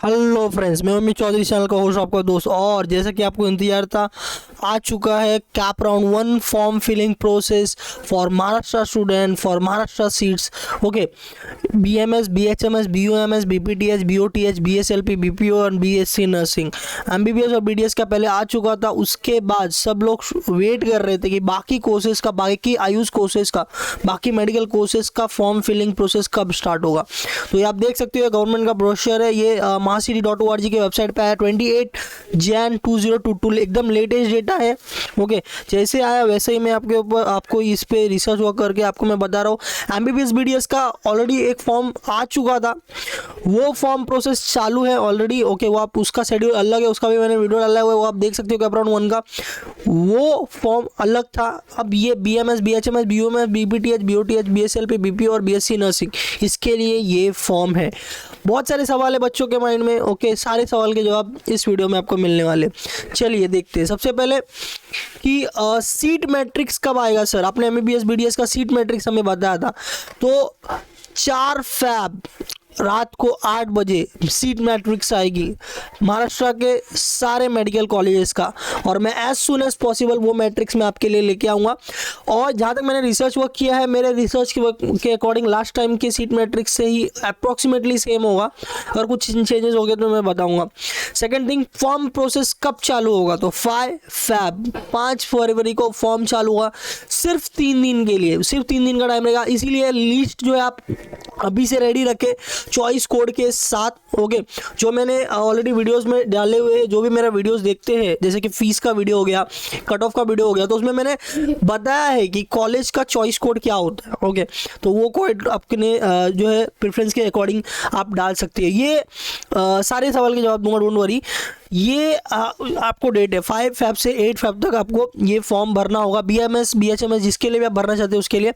Hello friends, मैं Amit Chaudhary, channel का host आपका दोस्त। और जैसा कि आपको इंतजार था, आ चुका है CAP round 1 form filling process for Maharashtra student for Maharashtra seats. Okay, BMS, BHMS, BUMS, BPTH, BOTH, BSLP, BPO और बीएससी नर्सिंग। एमबीबीएस और बीडीएस का पहले आ चुका था। उसके बाद सब लोग वेट कर रहे थे कि बाकी कोर्सेज का, बाकी आयुष कोर्सेज का, बाकी मेडिकल कोर्सेज का फॉर्म फिलिंग प्रोसेस कब स्टार्ट होगा। तो ये आप देख सकते हो, गवर्नमेंट का ब्रोशर है ये, mahacity.org के वेबसाइट पे है। 28 जैन 2022 एकदम लेटेस्ट डेटा है। ओके, जैसे आया वैसे ही मैं आपको इस पे रिसर्च वर्क करके आपको मैं बता रहा हूँ। एमबीबीएस बीडीएस का ऑलरेडी एक फॉर्म आ चुका था, वो फॉर्म प्रोसेस चालू है ऑलरेडी। ओके, वो आप उसका शेड्यूल अलग है, उसका भी मैंने वीडियो डाला हुआ है, वो आप देख सकते हो। कैप राउंड 1 का वो फॉर्म अलग था। अब ये BMS, BHMS, BUMS, BPTH, BOTH, BSLP, BPO और बीएससी नर्सिंग, इसके लिए ये फॉर्म है। बहुत सारे सवाल है बच्चों के माइंड में। ओके, सारे सवाल के जवाब इस वीडियो में आपको मिलने वाले। चलिए देखते हैं। सबसे पहले कि सीट मैट्रिक्स कब आएगा सर। आपने एमबीबीएस बीडीएस का सीट मैट्रिक्स हमें बताया था, तो 4 फैब रात को 8 बजे सीट मैट्रिक्स आएगी महाराष्ट्र के सारे मेडिकल कॉलेजेस का। और मैं एज सुन एज पॉसिबल वो मैट्रिक्स मैं आपके लिए लेके आऊँगा। और जहाँ तक मैंने रिसर्च वर्क किया है, मेरे रिसर्च के अकॉर्डिंग लास्ट टाइम के सीट मैट्रिक्स से ही अप्रॉक्सीमेटली सेम होगा। अगर कुछ चेंजेस हो गए तो मैं बताऊँगा। सेकेंड थिंग, फॉर्म प्रोसेस कब चालू होगा, तो 5 फरवरी को फॉर्म चालू होगा। सिर्फ 3 दिन के लिए, सिर्फ 3 दिन का टाइम रहेगा। इसीलिए लिस्ट जो है आप अभी से रेडी रखें चॉइस कोड के साथ। ओके, जो मैंने ऑलरेडी वीडियोस में डाले हुए हैं, जो भी मेरा वीडियोस देखते हैं, जैसे कि फीस का वीडियो हो गया, कट ऑफ का वीडियो हो गया, तो उसमें मैंने बताया है कि कॉलेज का चॉइस कोड क्या होता है। ओके, तो वो कोड अपने जो है प्रेफरेंस के अकॉर्डिंग आप डाल सकते हैं। ये सारे सवाल के जवाब दूंगा, डोंट वरी। ये आपको डेट है 5 फैब से 8 फैब तक आपको ये फॉर्म भरना होगा। बीएमएस, बीएचएमएस जिसके लिए भी आप भरना चाहते हो उसके लिए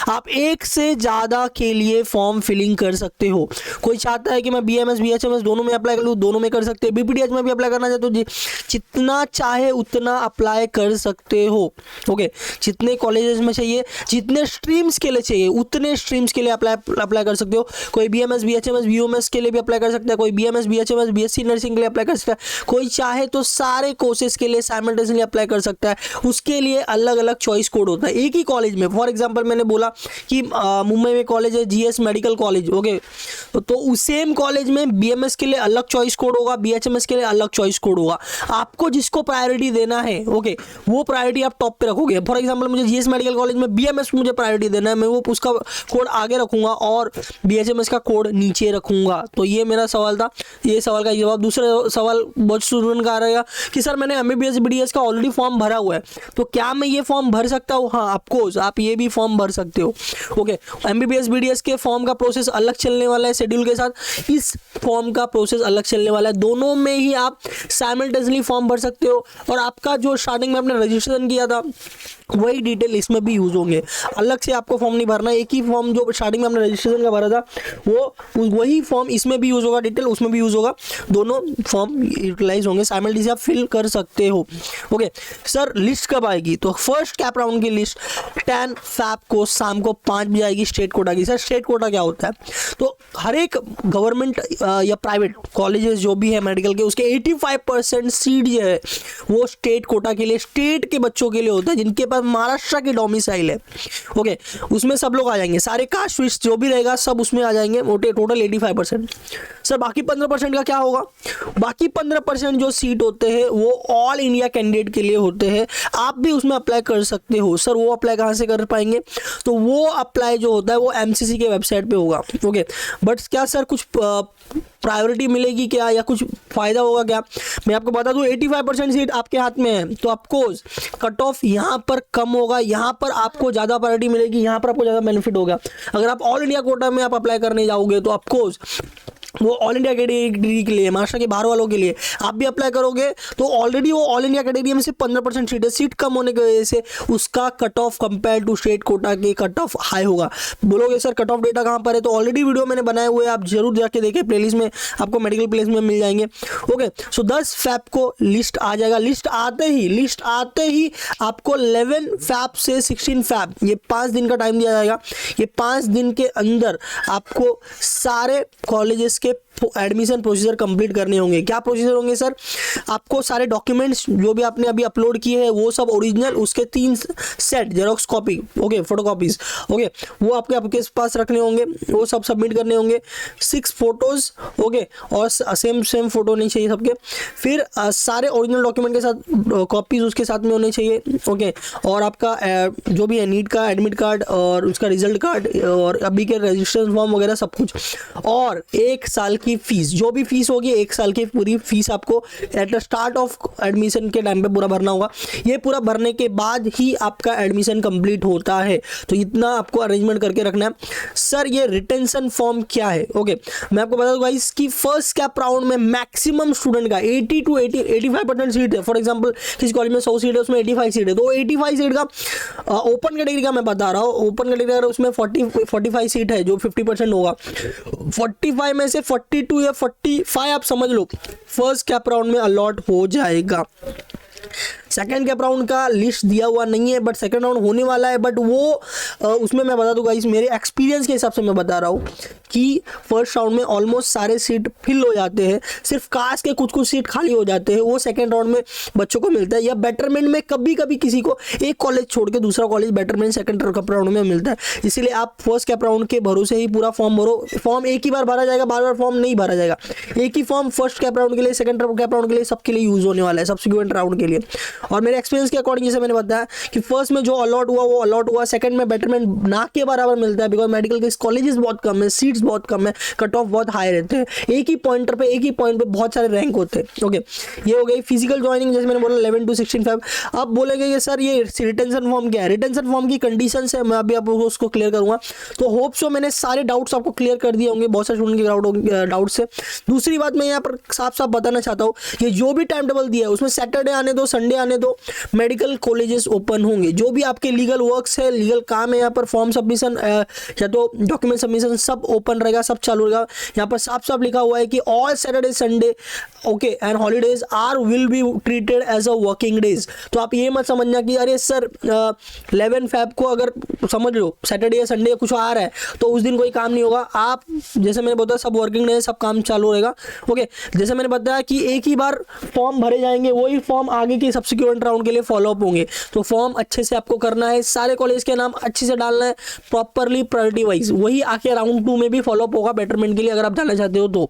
आप एक से ज़्यादा के लिए फॉर्म फिलिंग कर सकते हो। कोई चाहता है कि मैं बीएमएस बीएचएमएस दोनों में अप्लाई कर लूँ, दोनों में कर सकते हैं। बीपीटीएच में भी अप्लाई करना चाहते हो, जितना चाहे उतना अप्लाई कर सकते हो। ओके, जितने कॉलेजेस में चाहिए, जितने स्ट्रीम्स के लिए चाहिए, उतने स्ट्रीम्स के लिए अप्लाई कर सकते हो। कोई बीएमएस बीएचएमएस बीयूएमएस के लिए भी अप्लाई कर सकता है, कोई बीएमएस बीएचएमएस बीएससी नर्सिंग के लिए अप्लाई कर सकता है, कोई चाहे तो सारे कोर्सेज के लिए साइमल्टेनियसली अप्लाई कर सकता है। उसके लिए अलग अलग चॉइस कोड होता है एक ही कॉलेज में। फॉर एग्जांपल मैंने बोला कि मुंबई में कॉलेज है जीएस मेडिकल कॉलेज। ओके, तो उस सेम कॉलेज में बीएमएस के लिए अलग चॉइस कोड होगा, बीएचएमएस के लिए अलग चॉइस कोड होगा। आपको जिसको प्रायोरिटी देना है, ओके, वो प्रायोरिटी आप टॉप पे रखोगे। फॉर एग्जांपल मुझे जीएस मेडिकल कॉलेज में बीएमएस मुझे प्रायोरिटी देना है, मैं वो उसका कोड आगे रखूंगा और बीएचएमएस का कोड नीचे रखूंगा। तो ये मेरा सवाल था, ये सवाल का जवाब। दूसरा सवाल बहुत स्टूडेंट का आ रहेगा कि सर मैंने एमबीबीएस बीडीएस का ऑलरेडी फॉर्म भरा हुआ है, तो क्या मैं ये फॉर्म भर सकता हूँ। हाँ, ऑफकोर्स आप ये भी फॉर्म भर सकते हो। ओके, एमबीबीएस बीडीएस के फॉर्म का प्रोसेस अलग चलने वाला है शेड्यूल के साथ, इस फॉर्म का प्रोसेस अलग चलने वाला है। दोनों में ही आप साइमल्टेनियसली फॉर्म भर सकते हो और आपका जो स्टार्टिंग में आपने रजिस्ट्रेशन किया था वही डिटेल इसमें भी यूज होंगे। अलग से आपको फॉर्म नहीं भरना, एक ही फॉर्म जो स्टार्टिंग में आपने रजिस्ट्रेशन का भरा था वही फॉर्म इसमें भी यूज होगा, डिटेल उसमें भी यूज होगा। दोनों फॉर्म यूटिलाइज होंगे, साइमल्टेनियसली आप फिल कर सकते हो। ओके सर, लिस्ट कब आएगी, तो फर्स्ट कैप राउंड की लिस्ट 10 फैब को शाम को 5 बजे आएगी स्टेट कोटा की। सर स्टेट कोटा क्या होता है, तो हर एक गवर्नमेंट या प्राइवेट कॉलेजेस जो भी है मेडिकल के, उसके 85% सीट जो है वो स्टेट कोटा के लिए, स्टेट के बच्चों के लिए होता है जिनके पास महाराष्ट्र की डोमिसाइल है। ओके, उसमें सब लोग आ जाएंगे, सारे कास्ट विस्ट जो भी रहेगा सब उसमें आ जाएंगे, टोटल 85%। सर बाकी 15% का क्या होगा, बाकी 15% जो सीट होते हैं वो ऑल इंडिया कैंडिडेट के लिए होते हैं। आप भी उसमें अप्लाई कर सकते हो। सर वो अप्लाई कहाँ से कर पाएंगे, तो वो अप्लाई जो होता है वो एमसीसी के वेबसाइट पे होगा। ओके, बट क्या सर कुछ प्रायोरिटी मिलेगी क्या या कुछ फायदा होगा क्या, मैं आपको बता दूं 85% सीट आपके हाथ में है, तो ऑफकोर्स कट ऑफ यहाँ पर कम होगा, यहाँ पर आपको ज़्यादा प्रायोरिटी मिलेगी, यहाँ पर आपको ज़्यादा बेनिफिट होगा। अगर आप ऑल इंडिया कोटा में आप अप्लाई करने जाओगे तो ऑफकोर्स वो ऑल इंडिया कैटेगरी के लिए, महाराष्ट्र के बाहर वालों के लिए आप भी अप्लाई करोगे तो ऑलरेडी वो ऑल इंडिया कैटेगरी में से 15% सीट है। सीट कम होने की वजह से उसका cut off compare to state quota के कट ऑफ हाई होगा। बोलोगे सर कट ऑफ डेटा कहाँ पर है, तो ऑलरेडी वीडियो मैंने बनाए हुए, आप जरूर जाके देखें, प्लेलिस्ट में आपको मेडिकल प्लेस में मिल जाएंगे। ओके, सो 10 फैब को लिस्ट आ जाएगा। लिस्ट आते ही आपको 11 फैब से 16 फैब ये 5 दिन का टाइम दिया जाएगा। ये 5 दिन के अंदर आपको सारे कॉलेजेस के एडमिशन प्रोसीजर कंप्लीट करने होंगे। क्या प्रोसीजर होंगे सर? आपको सारे डॉक्यूमेंट्स जो भी आपने अभी अपलोड किए हैं वो सब ओरिजिनल, उसके 3 set xerox copy, okay, photocopies, okay, वो आपके पास रखने होंगे, वो सब सबमिट करने होंगे। 6 फोटोज, ओके, और सेम फोटो नहीं चाहिए सबके। फिर सारे ओरिजिनल डॉक्यूमेंट के साथ कॉपीज उसके साथ में होने चाहिए, ओके, और आपका जो भी है नीट का एडमिट कार्ड और उसका रिजल्ट कार्ड और अभी के रजिस्ट्रेशन फॉर्म वगैरह सब कुछ, और 1 साल की फीस, जो भी फीस होगी 1 साल की पूरी फीस आपको at the start of admission के टाइम पे पूरा भरना होगा। ये पूरा भरने के बाद ही आपका एडमिशन कंप्लीट होता है, तो इतना आपको अरेंजमेंट करके रखना है। सर ये रिटेंशन फॉर्म क्या है? ओके, मैं आपको बता दूं गाइस कि फर्स्ट कैप राउंड में मैक्सिमम स्टूडेंट का 80 to 85% सीट है। फॉर एग्जांपल किसी कॉलेज में 100 सीट है, उसमें 85 सीट है, तो 85 सीट का ओपन कैटेगरी का मैं बता रहा हूँ, ओपन कैटेगरी उसमें 45 सीट है जो 50% होगा। 45 में से 42 या 45 आप समझ लो फर्स्ट कैप राउंड में अलॉट हो जाएगा। सेकेंड कैप राउंड का लिस्ट दिया हुआ नहीं है, बट सेकेंड राउंड होने वाला है। बट वो उसमें मैं बता दूंगा, इस मेरे एक्सपीरियंस के हिसाब से मैं बता रहा हूँ कि फर्स्ट राउंड में ऑलमोस्ट सारे सीट फिल हो जाते हैं, सिर्फ कास्ट के कुछ सीट खाली हो जाते हैं, वो सेकेंड राउंड में बच्चों को मिलता है। या बेटरमेंट में कभी कभी किसी को एक कॉलेज छोड़ के दूसरा college betterment second cap round में मिलता है। इसीलिए आप फर्स्ट कैप राउंड के भरोसे ही पूरा फॉर्म भरो। फॉर्म एक ही बार भरा जाएगा, बार बार फॉर्म नहीं भरा जाएगा। एक ही फॉर्म फर्स्ट कैप राउंड के लिए, सेकंड कैप राउंड के लिए, सबके लिए यूज होने वाला है, सब्सिक्वेंट राउंड के लिए। और मेरे एक्सपीरियंस के अकॉर्डिंग जैसे मैंने बताया कि फर्स्ट में जो अलॉट हुआ वो अलॉट हुआ, सेकंड में बेटरमेंट ना के बराबर मिलता है, बिकॉज मेडिकल के कॉलेजेस बहुत कम है, सीट्स बहुत कम है, कट ऑफ बहुत हाई रहते हैं, एक ही पॉइंट पे बहुत सारे रैंक होते हैं। ओके, ये हो गई फिजिकल ज्वाइनिंग, जैसे मैंने बोला 11 to 16 Feb। अब बोलेंगे कि सर ये रिटेंशन फॉर्म क्या है? रिटेंशन फॉर्म की कंडीशंस है, मैं अभी आपको उसको क्लियर करूंगा। तो होप सो मैंने सारे डाउट्स आपको क्लियर कर दिए होंगे, बहुत सारे स्टूडेंट के डाउट से। दूसरी बात मैं यहाँ पर साफ साफ बताना चाहता हूँ कि जो भी टाइम टेबल दिया है उसमें सैटरडे आने दो, संडे आने दो, मेडिकल कॉलेजेस ओपन होंगे। जो भी आपके लीगल वर्क्स है, लीगल काम है, यहाँ पर फॉर्म सबमिशन या तो डॉक्यूमेंट सबमिशन सब ओपन रहेगा, सब चालू रहेगा। यहाँ पर साफ साफ लिखा हुआ है कि all Saturday Sunday okay and holidays are will be treated as a working days. तो आप ये मत समझना कि अरे सर 11 Feb को अगर समझ लो सैटरडे या संडे कुछ आ रहा है तो उस दिन कोई काम नहीं होगा। आप जैसे मैंने बताया सब वर्किंग डे, सब काम चालू रहेगा। ओके, जैसे मैंने बताया कि एक ही बार फॉर्म भरे जाएंगे, वही फॉर्म आगे के सब्सिक्वेंट राउंड के लिए फॉलो अप होंगे। तो फॉर्म अच्छे से आपको करना है, सारे कॉलेज के नाम अच्छे से डालना है प्रॉपरली प्रायोरिटी वाइज, वही आके राउंड 2 में भी फॉलो अप होगा बेटरमेंट के लिए अगर आप जाना चाहते हो तो।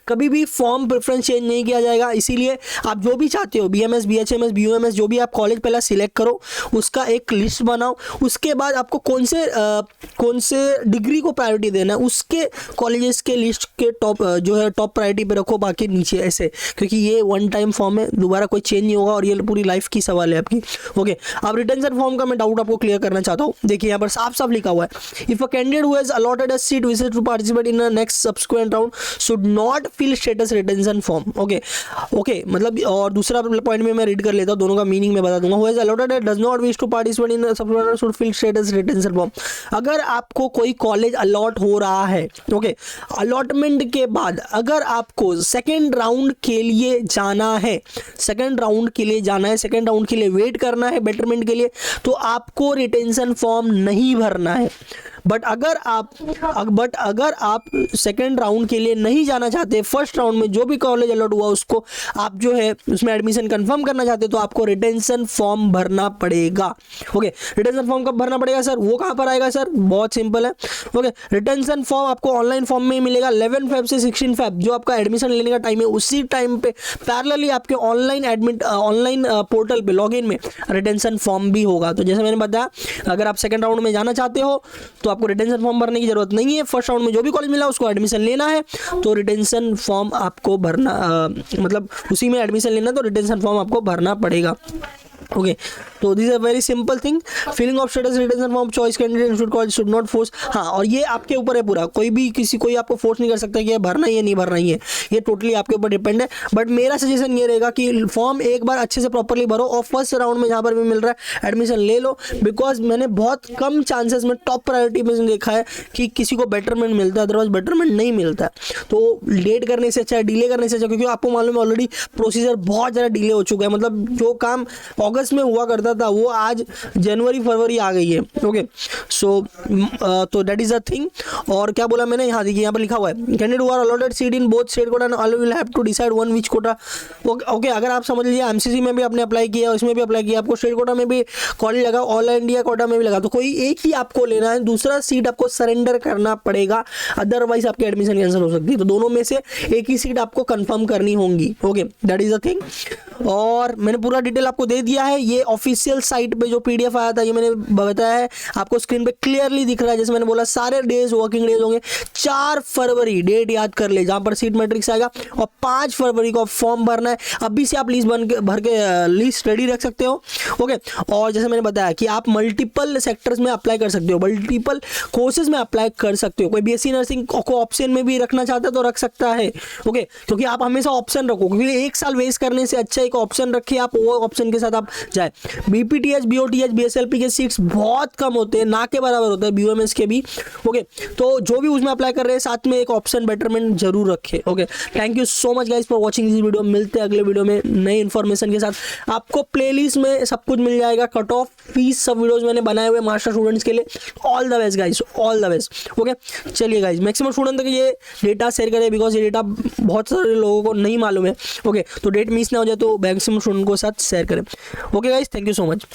कभी भी फॉर्म प्रेफरेंस चेंज नहीं किया जाएगा। इसीलिए आप जो भी चाहते हो BMS, BHMS, BUMS जो भी आप कॉलेज पहला सिलेक्ट करो, उसका एक लिस्ट बनाओ। उसके बाद आपको कौन से डिग्री को प्रायोरिटी देना है उसके कॉलेजेस के लिस्ट के टॉप जो है टॉप प्रायोरिटी पे रखो, बाकी नीचे ऐसे, क्योंकि ये वन टाइम फॉर्म है, दोबारा कोई चेंज नहीं होगा और ये पूरी लाइफ की सवाल है आपकी। ओके, अब रिटेंशन फॉर्म का मैं डाउट आपको क्लियर करना चाहता हूँ। देखिए यहाँ पर साफ साफ लिखा हुआ है, if a candidate who has allotted a seat wishes to participate in the next subsequent round should not fill status retention form. Okay, मतलब और दूसरा पॉइंट में मैं रीड कर लेता हूं, दोनों का मीनिंग मैं बता दूंगा। Who has allotted does not wish to participate in subsequent should fill status retention form. अगर आपको कोई कॉलेज अलॉट हो रहा है, ओके, अलॉटमेंट के बाद अगर आपको सेकंड राउंड के लिए जाना है, सेकंड राउंड के लिए वेट करना है बेटरमेंट के लिए, तो आपको रिटेंशन फॉर्म नहीं भरना है। बट अगर आप सेकेंड राउंड के लिए नहीं जाना चाहते, फर्स्ट राउंड में जो भी कॉलेज अलॉट हुआ उसको आप जो है उसमें एडमिशन कंफर्म करना चाहते, तो आपको रिटेंशन फॉर्म भरना पड़ेगा। ओके, रिटेंशन फॉर्म कब भरना पड़ेगा सर? वो कहाँ पर आएगा सर? बहुत सिंपल है। ओके, रिटेंशन फॉर्म आपको ऑनलाइन फॉर्म में ही मिलेगा। 11 Feb से 16 Feb जो आपका एडमिशन लेने का टाइम है, उसी टाइम पे पैरेलली आपके ऑनलाइन पोर्टल पे लॉगिन में रिटेंशन फॉर्म भी होगा। तो जैसे मैंने बताया, अगर आप सेकंड राउंड में जाना चाहते हो तो आपको रिटेंशन फॉर्म भरने की जरूरत नहीं है। फर्स्ट राउंड में जो भी कॉलेज मिला उसको एडमिशन लेना है तो रिटेंशन फॉर्म आपको भरना मतलब उसी में एडमिशन लेना, तो रिटेंशन फॉर्म आपको भरना पड़ेगा। ओके, तो this is a very simple thing. Filling of status retention form choice candidate should college should not force. हाँ, और ये आपके ऊपर है पूरा, कोई आपको फोर्स नहीं कर सकता कि ये भरना ही है नहीं भरना ही है, ये टोटली आपके ऊपर डिपेंड है। बट मेरा सजेशन ये रहेगा कि फॉर्म एक बार अच्छे से प्रॉपरली भरो और फर्स्ट राउंड में जहाँ पर भी मिल रहा है एडमिशन ले लो, बिकॉज मैंने बहुत कम चांसेस में टॉप प्रायोरिटी में देखा है कि किसी को बेटरमेंट मिलता है, अदरवाइज बेटरमेंट नहीं मिलता है। तो लेट करने से अच्छा, डिले करने से अच्छा, क्योंकि आपको मालूम है ऑलरेडी प्रोसीजर बहुत ज़्यादा डिले हो चुका है। मतलब जो काम अगस्त में हुआ करता आता था वो आज जनवरी फरवरी आ गई है। ओके सो तो दैट इज द थिंग। और क्या बोला मैंने, यहाँ देखिए यहाँ पर लिखा हुआ है candidate who are allotted seat in both state quota and all will have to decide one which quota. Okay अगर आप समझ लीजिए एमसीसी में भी आपने अप्लाई किया, इसमें भी अप्लाई किया, आपको स्टेट कोटा में भी कॉलेज लगा, ऑल इंडिया कोटा में भी लगा, तो कोई एक ही आपको लेना है, दूसरा सीट आपको सरेंडर करना पड़ेगा, अदरवाइज आपकी एडमिशन कैंसिल हो सकती है। तो दोनों में से एक ही सीट आपको कंफर्म करनी होंगी। Okay that is the thing. और मैंने पूरा डिटेल आपको दे दिया है। ये ऑफिशियल साइट पे जो पीडीएफ आया था ये मैंने बताया है, आपको स्क्रीन पे क्लियरली दिख रहा है। जैसे मैंने बोला सारे डेज वर्किंग डेज होंगे। 4 फरवरी डेट याद कर ले जहां पर सीट मैट्रिक्स आएगा, और 5 फरवरी को फॉर्म भरना है। अभी से आप लिस्ट भर के लिस्ट रेडी रख सकते हो। ओके और जैसे मैंने बताया कि आप मल्टीपल सेक्टर्स में अप्लाई कर सकते हो, मल्टीपल कोर्सेज में अप्लाई कर सकते हो। कोई बीएससी नर्सिंग को ऑप्शन में भी रखना चाहता है तो रख सकता है। ओके क्योंकि आप हमेशा ऑप्शन रखो, क्योंकि एक साल वेस्ट करने से अच्छा एक ऑप्शन रखिए, आप वो ऑप्शन के साथ आप जाए। बीपीटीएच बीओटीएच बीएसएलपी के सीट्स बहुत कम होते हैं, ना के बराबर होता है बीओएमएस के भी। ओके तो जो भी उसमें अप्लाई कर रहे हैं साथ में एक ऑप्शन बेटरमेंट जरूर रखें। Okay thank you so much guys for watching this video. मिलते हैं अगले वीडियो में नई इन्फॉर्मेशन के साथ। आपको प्लेलिस्ट में सब कुछ मिल जाएगा, कट ऑफ फीस सब वीडियोस मैंने बनाए हुए मास्टर स्टूडेंट्स के लिए। All the best guys, all the best. Okay चलिए गाइस मैक्सिमम स्टूडेंट तक ये डेटा शेयर करें, बिकॉज ये डेटा बहुत सारे लोगों को नहीं मालूम है। ओके तो डेट मिस ना हो जाए तो मैक्सिमम स्टूडेंट को साथ शेयर करें। Okay guys thank you so much.